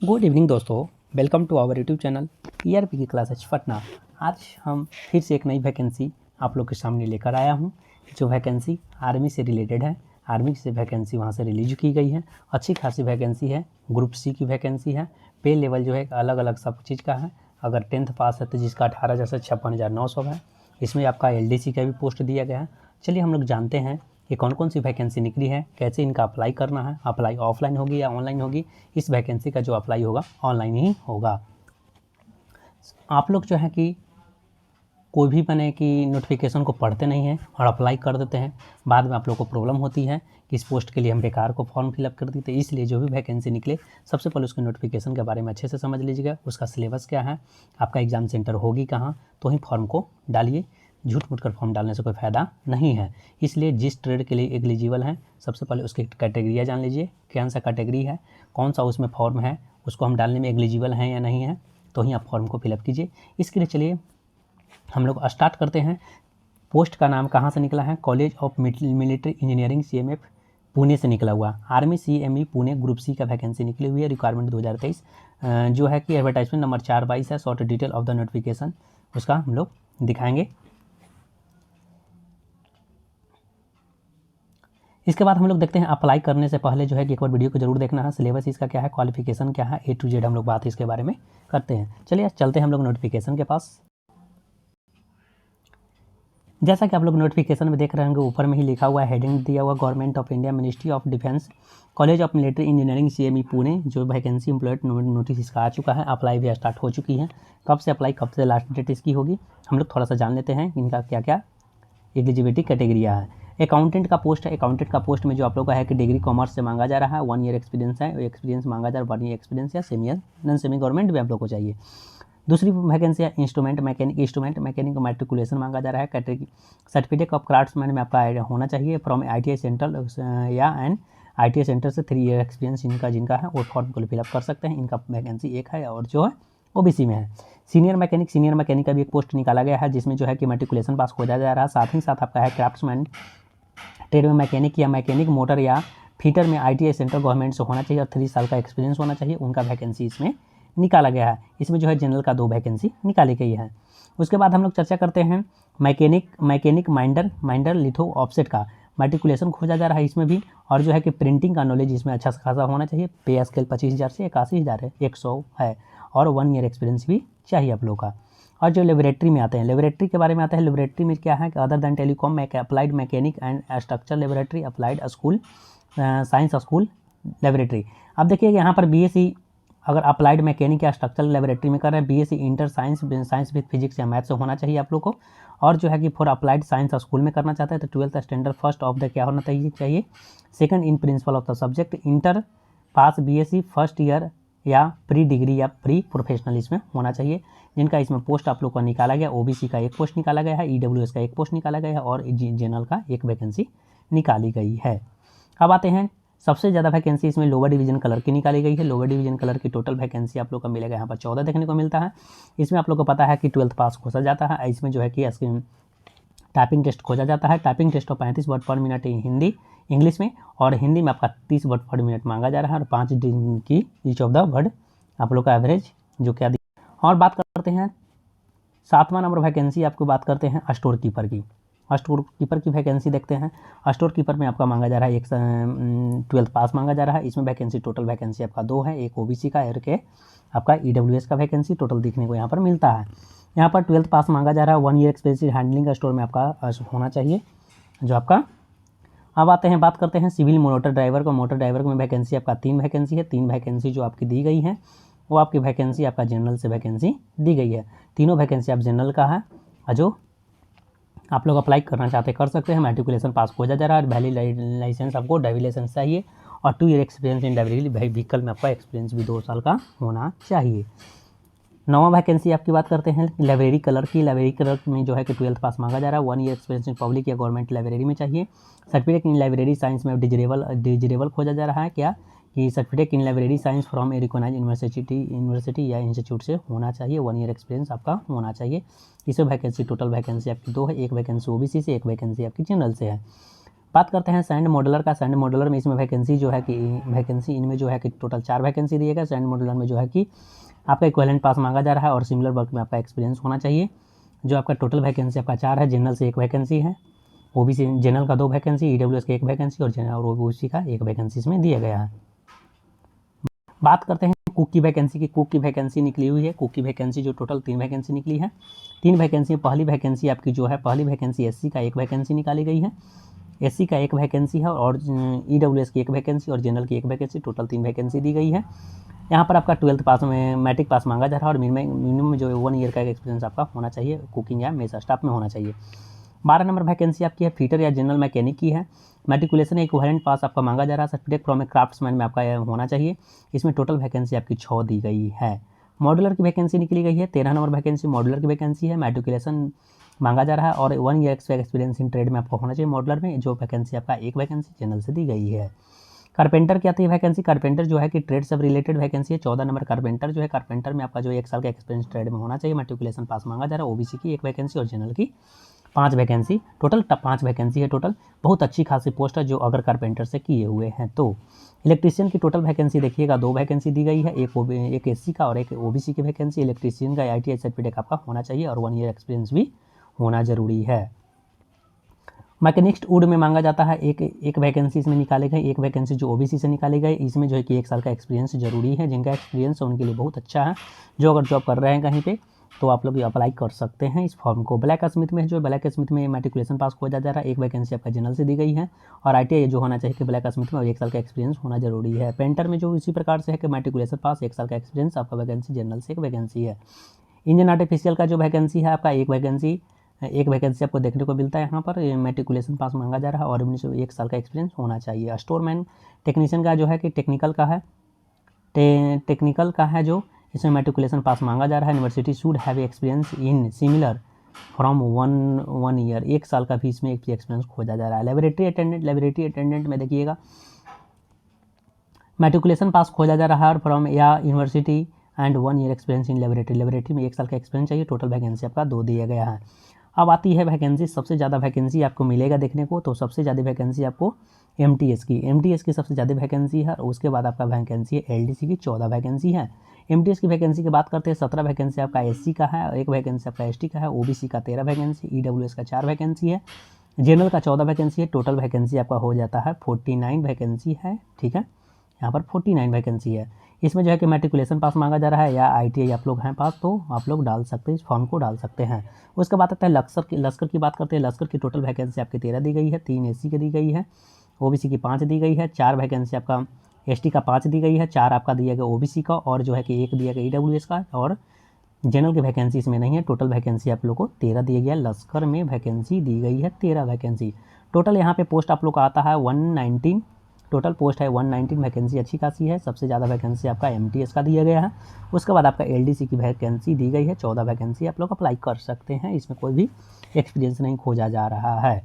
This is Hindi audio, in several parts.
गुड इवनिंग दोस्तों, welcome to our YouTube channel ERP की क्लासेज पटना। आज हम फिर से एक नई वैकेंसी आप लोग के सामने लेकर आया हूं, जो वैकेंसी आर्मी से रिलेटेड है। आर्मी से वैकेंसी वहां से रिलीज की गई है। अच्छी खासी वैकेंसी है, ग्रुप सी की वैकेंसी है। पे लेवल जो है अलग अलग सब चीज़ का है। अगर 10th पास है तो जिसका 18,000 से 56,900 है। इसमें आपका LDC का भी पोस्ट दिया गया है। चलिए हम लोग जानते हैं ये कौन कौन सी वैकेंसी निकली है, कैसे इनका अप्लाई करना है, अप्लाई ऑफलाइन होगी या ऑनलाइन होगी। इस वैकेंसी का जो अप्लाई होगा ऑनलाइन ही होगा। आप लोग जो है कि कोई भी बने कि नोटिफिकेशन को पढ़ते नहीं हैं और अप्लाई कर देते हैं, बाद में आप लोग को प्रॉब्लम होती है कि इस पोस्ट के लिए हम बेकार को फॉर्म फिलअप कर देते। इसलिए जो भी वैकेंसी निकले सबसे पहले उसके नोटिफिकेशन के बारे में अच्छे से समझ लीजिएगा, उसका सिलेबस क्या है, आपका एग्ज़ाम सेंटर होगी कहाँ, तो ही फॉर्म को डालिए। झूठ मूठ कर फॉर्म डालने से कोई फ़ायदा नहीं है। इसलिए जिस ट्रेड के लिए एलिजिबल हैं सबसे पहले उसकी कैटेगरिया जान लीजिए, कौन सा कैटेगरी है, कौन सा उसमें फॉर्म है, उसको हम डालने में एलिजिबल हैं या नहीं है, तो ही आप फॉर्म को फिलअप कीजिए। इसके लिए चलिए हम लोग स्टार्ट करते हैं। पोस्ट का नाम कहाँ से निकला है, college of military engineering CMF Pune से निकला हुआ। Army CME Pune group C का वैकेंसी निकली हुई है। रिक्वायरमेंट 2023 जो है कि एडवर्टाइजमेंट नंबर 4/22 है। Short detail of the notification उसका हम लोग दिखाएंगे। इसके बाद हम लोग देखते हैं अप्लाई करने से पहले जो है कि एक बार वीडियो को जरूर देखना है। सिलेबस इसका क्या है, क्वालिफिकेशन क्या है, A to Z हम लोग बात इसके बारे में करते हैं। चलिए चलते हैं हम लोग नोटिफिकेशन के पास। जैसा कि आप लोग नोटिफिकेशन में देख रहे होंगे, ऊपर में ही लिखा हुआ है, हेडिंग दिया हुआ government of India ministry of defence college of military engineering CME Pune. जो वैकेंसी एम्प्लॉयड नोटिस इसका आ चुका है, अप्लाई भी स्टार्ट हो चुकी है। कब से अप्लाई, कब से लास्ट डेट इसकी होगी, हम लोग थोड़ा सा जान लेते हैं इनका क्या क्या एलिजिबिलिटी क्राइटेरिया है। अकाउंटेंट का पोस्ट है। अकाउंटेंट का पोस्ट में जो आप लोग का है कि डिग्री कॉमर्स से मांगा जा रहा है, 1 ईयर एक्सपीरियंस है, एक्सपीरियंस मांगा जा रहा है, 1 ईयर एक्सपीरियंस या सेमी नॉन सेमी गवर्नमेंट भी आप लोग को चाहिए। दूसरी वैकेंसी है इंस्ट्रूमेंट मैकेनिक मैट्रिकुलेशन मांगा जा रहा है। कैटेगरी सर्टिफिकेट ऑफ क्राफ्ट्समैन में आपका होना चाहिए फ्रॉम ITI सेंटर या एंड ITI सेंटर से 3 ईयर एक्सपीरियंस इनका जिनका है वो फॉर्म को फिलअप कर सकते हैं। इनका वैकेंसी एक है और जो है OBC में है। सीनियर मैकेनिक का भी एक पोस्ट निकाला गया है, जिसमें जो है कि मैट्रिकुलेशन पास हो जा रहा है। साथ ही साथ आपका है क्राफ्ट्समैन ट्रेड में मैकेनिक या मैकेनिक मोटर या फीटर में ITI सेंटर गवर्नमेंट से होना चाहिए और 3 साल का एक्सपीरियंस होना चाहिए। उनका वैकेंसी इसमें निकाला गया है। इसमें जो है जनरल का 2 वैकेंसी निकाली गई है। उसके बाद हम लोग चर्चा करते हैं मैकेनिक माइंडर लिथो ऑफसेट का मैट्रिकुलेशन खोजा जा रहा है इसमें भी, और जो है कि प्रिंटिंग का नॉलेज इसमें अच्छा खासा होना चाहिए। पे स्केल 25,000 से 81,100 है और 1 ईयर एक्सपीरियंस भी चाहिए आप लोग का। और जो लेबोरेटरी में आते हैं, लेबोरेटरी के बारे में आता है। लेबोरेटरी में क्या है कि other than telecom applied mechanic and structure laboratory, applied school science school laboratory. अब देखिए यहाँ पर BSc अगर अप्लाइड मैकेनिक या स्ट्रक्चरल लेबोरेटरी में कर रहे हैं, BSc inter science with physics या मैथ से होना चाहिए आप लोग को। और जो है कि फॉर अप्लाइड साइंस स्कूल में करना चाहते हैं तो 12th standard first of the क्या होना चाहिए, second in principle of the subject, inter pass BSc first year या प्री डिग्री या प्री प्रोफेशनल इसमें होना चाहिए। जिनका इसमें पोस्ट आप लोग का निकाला गया, OBC का एक पोस्ट निकाला गया है, EWS का एक पोस्ट निकाला गया है और जनरल का एक वैकेंसी निकाली गई है। अब आते हैं सबसे ज़्यादा वैकेंसी इसमें लोअर डिवीजन कलर की निकाली गई है। लोअर डिवीजन कलर की टोटल वैकेंसी आप लोग को मिलेगा यहाँ पर 14 देखने को मिलता है। इसमें आप लोग को पता है कि 12th पास खोजा जाता है। इसमें जो है कि टाइपिंग टेस्ट खोजा जाता है। टाइपिंग टेस्ट और 35 वर्ड पर मिनट हिंदी इंग्लिश में, और हिंदी में आपका 30 वर्ड पर मिनट मांगा जा रहा है और 5 दिन की ईच ऑफ द वर्ड आप लोग का एवरेज जो क्या। और बात करते हैं 7वां नंबर वैकेंसी, आपको बात करते हैं स्टोर कीपर की। स्टोर कीपर की वैकेंसी देखते हैं। स्टोर कीपर में आपका मांगा जा रहा है 12th पास मांगा जा रहा है। इसमें वैकेंसी टोटल वैकेंसी आपका 2 है, एक OBC का और के आपका EWS का वैकेंसी टोटल देखने को यहाँ पर मिलता है। यहाँ पर 12th पास मांगा जा रहा है, 1 ईयर एक्सपीरियंस हैंडलिंग का स्टोर में आपका होना चाहिए जो आपका। अब आते हैं बात करते हैं सिविल मोटर ड्राइवर को। मोटर ड्राइवर में वैकेंसी आपका 3 वैकेंसी है। 3 वैकेंसी जो आपकी दी गई है वो आपकी वैकेंसी आपका जनरल से वैकेंसी दी गई है। तीनों वैकेंसी आप जनरल का है, जो आप लोग अप्लाई करना चाहते कर सकते हैं। मैट्रिकुलेशन पास खोजा जा रहा है। वैलिड लाइसेंस आपको ड्राइविंग लाइसेंस चाहिए और 2 ईयर एक्सपीरियंस इन ड्राइविंग व्हीकल में आपका एक्सपीरियंस भी 2 साल का होना चाहिए। 9वां वैकेंसी आपकी बात करते हैं लाइब्रेरी कलर की। लाइब्रेरी कलर में जो है कि 12th पास मांगा जा रहा है, 1 ईयर एक्सपीरियंस इन पब्लिक या गवर्नमेंट लाइब्रेरी में चाहिए। सर्टिफिकेट इन लाइब्रेरी साइंस में डिजरेबल खोजा जा रहा है क्या कि certificate in library science from a recognised university या इंस्टीट्यूट से होना चाहिए। 1 ईयर एक्सपीरियंस आपका होना चाहिए। इसमें वैकेंसी टोटल वैकेंसी आपकी 2 है, एक वैकेंसी OBC से, एक वैकेंसी आपकी जनरल से है। बात करते हैं सैंड मॉडलर का। सैंड मॉडलर में इसमें वैकेंसी जो है कि इनमें जो है कि टोटल 4 वैकेंसी दिए गए। सैंड मॉडलर में जो है कि आपका इक्विवेलेंट पास मांगा जा रहा है और सिमिलर वर्क में आपका एक्सपीरियंस होना चाहिए। जो आपका टोटल वैकेंसी आपका 4 है। जनरल से 1 वैकेंसी है, ओबीसी जनरल का 2 वैकेंसी, ईडब्ल्यूएस का 1 वैकेंसी और ओबीसी का 1 वैकेंसी इसमें दिया गया है। बात करते हैं कुक की वैकेंसी की। कुक की वैकेंसी निकली हुई है। कुक की वैकेंसी जो टोटल 3 वैकेंसी निकली है। 3 वैकेंसी, पहली वैकेंसी आपकी जो है, पहली वैकेंसी एससी का 1 वैकेंसी निकाली गई है। एससी का 1 वैकेंसी है और ईडब्ल्यूएस की 1 वैकेंसी और जनरल की 1 वैकेंसी, टोटल 3 वैकेंसी दी गई है। यहाँ पर आपका 12th पास में मैट्रिक पास मांगा जा रहा है और मिनिमम जो 1 ईयर का एक्सपीरियंस आपका होना चाहिए, कुकिंग या मेस स्टाफ में होना चाहिए। 12 नंबर वैकेंसी आपकी है फीटर या जनरल मैकेनिक की है। मैट्रिकुलेशन इक्विवेलेंट पास आपका मांगा जा रहा है। सर्टिफिकेट फ्रॉम ए क्राफ्ट्समैन में आपका होना चाहिए। इसमें टोटल वैकेंसी आपकी 6 दी गई है। मॉड्यूलर की वैकेंसी निकली गई है। 13 नंबर वैकेंसी मॉड्यूलर की वैकेंसी है। मैट्रिकुलेशन मांगा जा रहा है और 1 ईयर एक्सपीरियंस इन ट्रेड में आपको होना चाहिए मॉड्यूलर में। जो वैकेंसी आपका 1 वैकेंसी जनरल से दी गई है। कारपेंटर की आती है वैकेंसी। कारपेंटर जो है कि ट्रेड से रिलेटेड वैकेंसी है। 14 नंबर कारपेंटर जो है, कारपेंटर में आपका जो 1 साल का एक्सपीरियंस ट्रेड में होना चाहिए। मैट्रिकुलेशन पास मांगा जा रहा है। ओबीसी की 1 वैकेंसी और जनरल की 5 वैकेंसी, टोटल 5 वैकेंसी है टोटल। बहुत अच्छी खासी पोस्ट है जो अगर कारपेंटर से किए हुए हैं तो। इलेक्ट्रीशियन की टोटल वैकेंसी देखिएगा 2 वैकेंसी दी गई है, एक एससी का और एक ओबीसी की वैकेंसी। इलेक्ट्रीशियन का आईटीआई सर्टिफिकेट आपका होना चाहिए और 1 ईयर एक्सपीरियंस भी होना जरूरी है। मैकेनिस्ट वुड में मांगा जाता है एक वैकेंसी इसमें निकाले गए, 1 वैकेंसी जो ओबीसी से निकाले गए। इसमें जो है कि 1 साल का एक्सपीरियंस जरूरी है। जिनका एक्सपीरियंस है उनके लिए बहुत अच्छा है। जो अगर जॉब कर रहे हैं कहीं पे तो आप लोग अप्लाई कर सकते हैं इस फॉर्म को। ब्लैक स्मिथ में जो ब्लैक स्मिथ में मैट्रिकुलेशन पास खोजा जा रहा है। 1 वैकेंसी आपका जनरल से दी गई है और आईटीआई जो होना चाहिए कि ब्लैक स्मिथ में और 1 साल का एक्सपीरियंस होना जरूरी है। पेंटर में जो इसी प्रकार से है कि मैट्रिकुलेशन पास, 1 साल का एक्सपीरियंस, आपका वैकेंसी जनरल से 1 वैकेंसी है। इंजन आर्टिफिशियल का जो वैकेंसी है आपका 1 वैकेंसी आपको देखने को मिलता है। यहाँ पर मैट्रिकुलेशन पास मांगा जा रहा है और 1 साल का एक्सपीरियंस होना चाहिए। स्टोरमैन टेक्नीशियन का जो है कि टेक्निकल का है जो, इसमें मैट्रिकुलेशन पास मांगा जा रहा है। University should have experience in similar from 1 year, 1 साल का भी इसमें एक एक्सपीरियंस खोजा जा रहा है। लेबोरेटरी अटेंडेंट में देखिएगा मैट्रिकुलेशन पास खोजा जा रहा है फ्रॉम या university and 1 year experience in laboratory में 1 साल का एक्सपीरियंस चाहिए। टोटल वैकेंसी आपका 2 दिया गया है। अब आती है वैकेंसी, सबसे ज़्यादा वैकेंसी आपको मिलेगा देखने को, तो सबसे ज़्यादा वैकेंसी आपको एमटीएस की सबसे ज़्यादा वैकेंसी है। और उसके बाद आपका वैकेंसी है एलडीसी की 14 वैकेंसी है। एमटीएस की वैकेंसी की बात करते हैं, 17 वैकेंसी आपका एससी का है और 1 वैकेंसी आपका एसटी का है। ओबीसी का 13 वैकेंसी, ईडब्ल्यूएस का 4 वैकेंसी है, जनरल का 14 वैकेंसी है। टोटल वैकेंसी आपका हो जाता है 49 वैकेंसी है। ठीक है, यहाँ पर 49 वैकेंसी है। इसमें जो है कि मैट्रिकुलेशन पास मांगा जा रहा है या आईटीआई आप लोग हैं पास तो आप लोग डाल सकते हैं, इस फॉर्म को डाल सकते हैं। उसके बाद आता है लश्कर की बात करते हैं। लश्कर की टोटल वैकेंसी आपकी 13 दी गई है, 3 एससी की दी गई है, ओबीसी की 5 दी गई है, 4 वैकेंसी आपका एसटी का 5 दी गई है, 4 आपका दिया गया ओबीसी का और जो है कि 1 दिया गया ईडब्ल्यूएस का और जनरल की वैकेंसी इसमें नहीं है। टोटल वैकेंसी आप लोग को 13 दिया गया। लश्कर में वैकेंसी दी गई है 13 वैकेंसी। टोटल यहाँ पे पोस्ट आप लोग का आता है 119, टोटल पोस्ट है 119 वैकेंसी, अच्छी खासी है। सबसे ज़्यादा वैकेंसी आपका एमटीएस का दिया गया है। उसके बाद आपका एलडीसी की वैकेंसी दी गई है 14 वैकेंसी, आप लोग अप्लाई कर सकते हैं। इसमें कोई भी एक्सपीरियंस नहीं खोजा जा रहा है।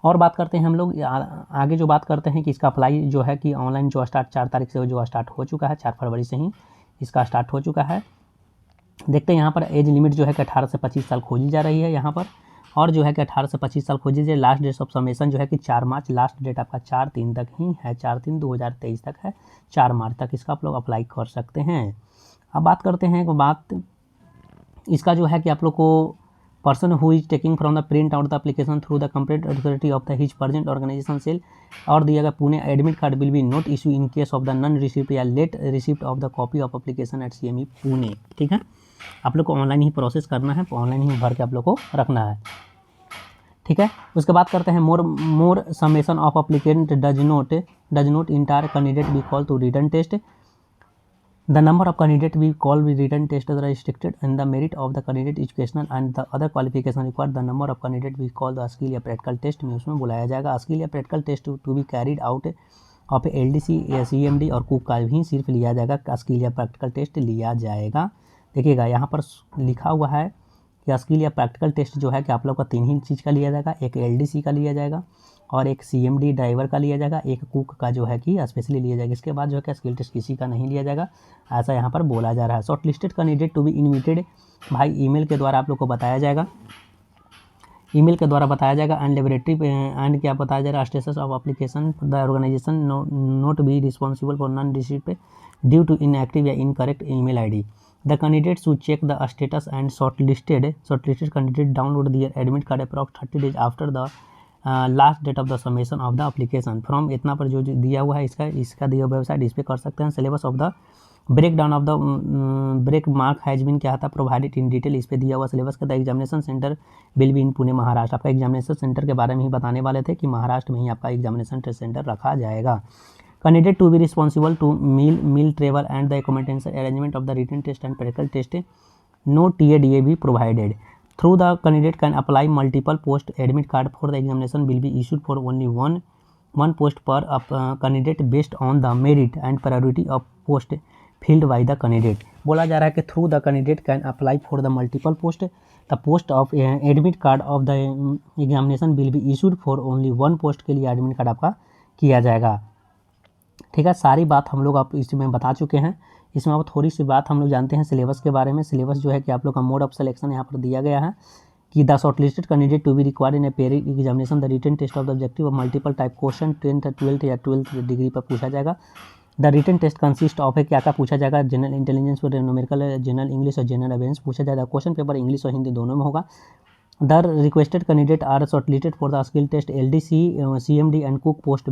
और बात करते हैं हम लोग आगे जो बात करते हैं कि इसका अप्लाई जो है कि ऑनलाइन जो स्टार्ट 4 तारीख से जो स्टार्ट हो चुका है, 4 फरवरी से ही इसका स्टार्ट हो चुका है। देखते हैं यहाँ पर एज लिमिट जो है कि 18 से 25 साल खोजी जा रही है यहाँ पर, और जो है कि 18 से 25 साल खोजी जाए। लास्ट डेट ऑफ सबमिशन जो है कि 4 मार्च, लास्ट डेट आपका 4/3 तक ही है, 4/3/2023 तक है। 4 मार्च तक इसका आप लोग अप्लाई कर सकते हैं। अब बात करते हैं इसका जो है कि आप लोग को person who is taking from the print out the application through the complete authority of the his present organisation cell और दिया गया Pune admit card will be not issue in case of the non receipt या late receipt of the copy of application at CME Pune. ठीक है, आप लोग को ऑनलाइन ही प्रोसेस करना है, ऑनलाइन ही भर के आप लोग को रखना है। ठीक है, उसके बाद करते हैं more summation of applicant does not entire candidate be call to written test. The number of candidate we call with written test are restricted and the merit of the candidate educational and the other qualification required. The number of candidate we call the skill या practical test में उसमें बुलाया जाएगा। skill या practical test to be carried out of LDC या CMD और कुक का भी सिर्फ लिया जाएगा। skill या practical test लिया जाएगा। देखिएगा यहाँ पर लिखा हुआ है कि skill या practical test जो है कि आप लोग का 3 ही चीज़ का लिया जाएगा, एक LDC का लिया जाएगा और एक CMD ड्राइवर का लिया जाएगा, एक कुक का जो है कि स्पेशली लिया जाएगा। इसके बाद जो है कि स्किल टेस्ट किसी का नहीं लिया जाएगा, ऐसा यहाँ पर बोला जा रहा है। Short listed candidate to be invited by email के द्वारा आप लोग को बताया जाएगा। ईमेल के द्वारा बताया जाएगा। एंड लेबोरेटरी एंड क्या बताया जाएगा, status of application the organisation not be responsible for non receipt due to inactive या incorrect email ID. The candidate should check the status and shortlisted candidate download their admit card approx 30 days after the last date of the submission of the application. From इतना पर जो दिया हुआ है इसका दिया हुआ वेबसाइट इस पर कर सकते हैं। Syllabus of the break down of the break mark has been क्या था प्रोवाइडेड इन डिटेल, इस पे दिया हुआ सिलेबस का। The examination centre will be in Pune Maharashtra. आपका एग्जामिनेशन सेंटर के बारे में ही बताने वाले थे कि महाराष्ट्र में ही आपका एग्जामिनेशन सेंटर रखा जाएगा। Candidate to be responsible to meet travel and the accommodation arrangement of the written test and practical test, no TADA be provided. Through the candidate can apply multiple post admit card for the examination will be issued for only one post per candidate based on the merit and priority of post filled by the candidate. बोला जा रहा है कि through the candidate can apply for the multiple post, the post of admit card of the examination will be issued for only one post के लिए admit card आपका किया जाएगा। ठीक है, सारी बात हम लोग आप इसमें बता चुके हैं। इसमें अब थोड़ी सी बात हम लोग जानते हैं सिलेबस के बारे में। सिलेबस जो है कि आप लोग का मोड ऑफ सिलेक्शन यहाँ पर दिया गया है कि the shortlisted candidate to be required in a pairing examination the written test of the objective of multiple type question 10th 12th या 12th डिग्री पर पूछा जाएगा। The written test consist of है क्या क्या पूछा जाएगा, जनरल इंटेलिजेंस और न्यूमेरिकल, जनरल इंग्लिश और जनरल अवेयरेंस पूछा जाएगा। क्वेश्चन पेपर इंग्लिश और हिंदी दोनों में होगा। The requested candidate are shortlisted for the skill test LDC CMD and cook post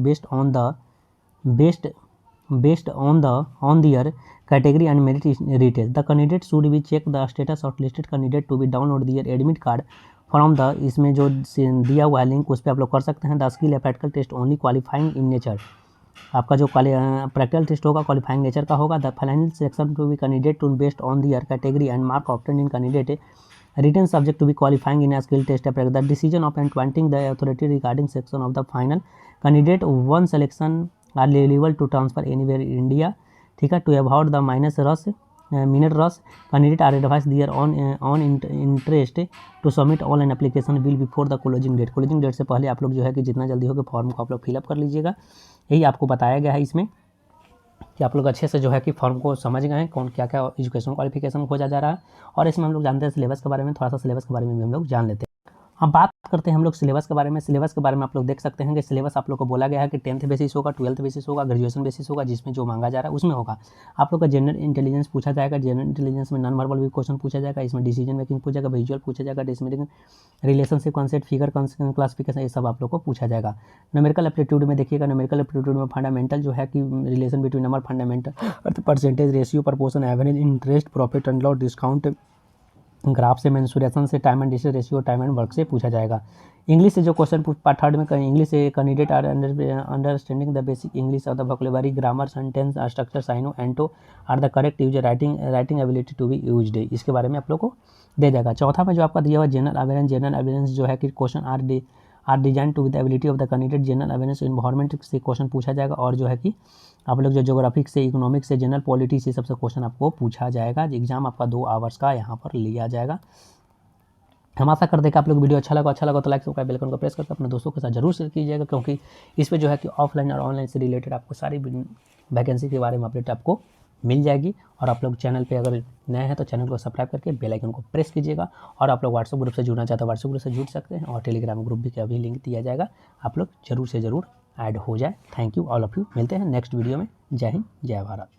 based on their category and merit retest. The candidate should be check the status of listed candidate to be download their admit card from the, इसमें जो दिया हुआ है लिंक उस पर आप लोग कर सकते हैं। द स्किल या practical test only qualifying in nature, आपका जो प्रैक्टिकल टेस्ट होगा क्वालिफाइंग नेचर का होगा। The final section to be candidate to based on their category and mark obtain in candidate written subject to be qualifying in skill test. The decision of appointing the authority regarding section of the final candidate one selection are eligible to transfer anywhere in India. ठीक है, to avoid the minute rush candidate are advise their on interest to submit online application well before the closing date. Closing date से पहले आप लोग जो है कि जितना जल्दी होगा फॉर्म को आप लोग फिलअप कर लीजिएगा। यही आपको बताया गया है इसमें कि आप लोग अच्छे से जो है कि फॉर्म को समझ गए हैं कौन क्या क्या एजुकेशन क्वालिफिकेशन खोजा जा रहा है। और इसमें हम लोग जानते हैं सिलेबस के बारे में, थोड़ा सा सिलेबस के बारे में भी हम लोग जान लेते हैं। अब बात करते हैं हम लोग सिलेबस के बारे में। सिलेबस के बारे में आप लोग देख सकते हैं कि सिलेबस आप लोग को बोला गया है कि 10th बेसिस होगा, 12th बेसिस होगा, ग्रेजुएशन बेसिस होगा, जिसमें जो मांगा जा रहा है उसमें होगा। आप लोग का जनरल इंटेलिजेंस पूछा जाएगा। जनरल इंटेलिजेंस में नॉन वर्बल भी क्वेश्चन पूछा जाएगा। इसमें डिसीजन मेकिंग पूछा जाएगा, विजुअल पूछा जाएगा, डिस्मिनिंग, रिलेशनशिप कॉन्सेप्ट, फिगर क्लासिफिकेशन, ये सब आप लोग को पूछा जाएगा। न्यूमेरिकल एप्टीट्यूड में देखिएगा, न्यूमेरिकल एप्टीट्यूड में फंडामेंटल जो है कि relation between number, fundamental, percentage, ratio, proportion, average, interest, profit and loss, discount, graph से, मेंसुरेशन से, time and distance ratio, time and work से पूछा जाएगा। इंग्लिश से जो क्वेश्चन पार्ट थर्ड में इंग्लिश से candidate are understanding the basic English of the vocabulary, grammar, sentence structure, synonym antonym are the correct use, writing ability to be used, इसके बारे में आप लोग को दे जाएगा। चौथा में जो आपका दिया हुआ जनरल अवेयरेंस जो है कि question are design to with the ability of the candidate. General awareness environment से क्वेश्चन पूछा जाएगा। और जो है कि आप लोग जो ज्योग्राफिक से, इकोनॉमिक से, जनरल पॉलिटी से सबसे क्वेश्चन आपको पूछा जाएगा। एग्जाम आपका 2 आवर्स का यहाँ पर लिया जाएगा। हम आशा करते हैं कि आप लोग वीडियो अच्छा लगा तो लाइक सब्सक्राइब बेल आइकन को प्रेस करके अपने दोस्तों के साथ जरूर शेयर कीजिएगा, क्योंकि इस पे जो है कि ऑफलाइन और ऑनलाइन से रिलेटेड आपको सारी वैकेंसी के बारे में अपडेट आपको मिल जाएगी। और आप लोग चैनल पे अगर नए हैं तो चैनल को सब्सक्राइब करके बेल आइकन को प्रेस कीजिएगा। और आप लोग व्हाट्सएप ग्रुप से जुड़ना चाहते हैं व्हाट्सएप ग्रुप से जुड़ सकते हैं, और टेलीग्राम ग्रुप भी का भी लिंक दिया जाएगा, आप लोग जरूर से ज़रूर ऐड हो जाए। Thank you all of you. मिलते हैं नेक्स्ट वीडियो में। जय हिंद, जय भारत।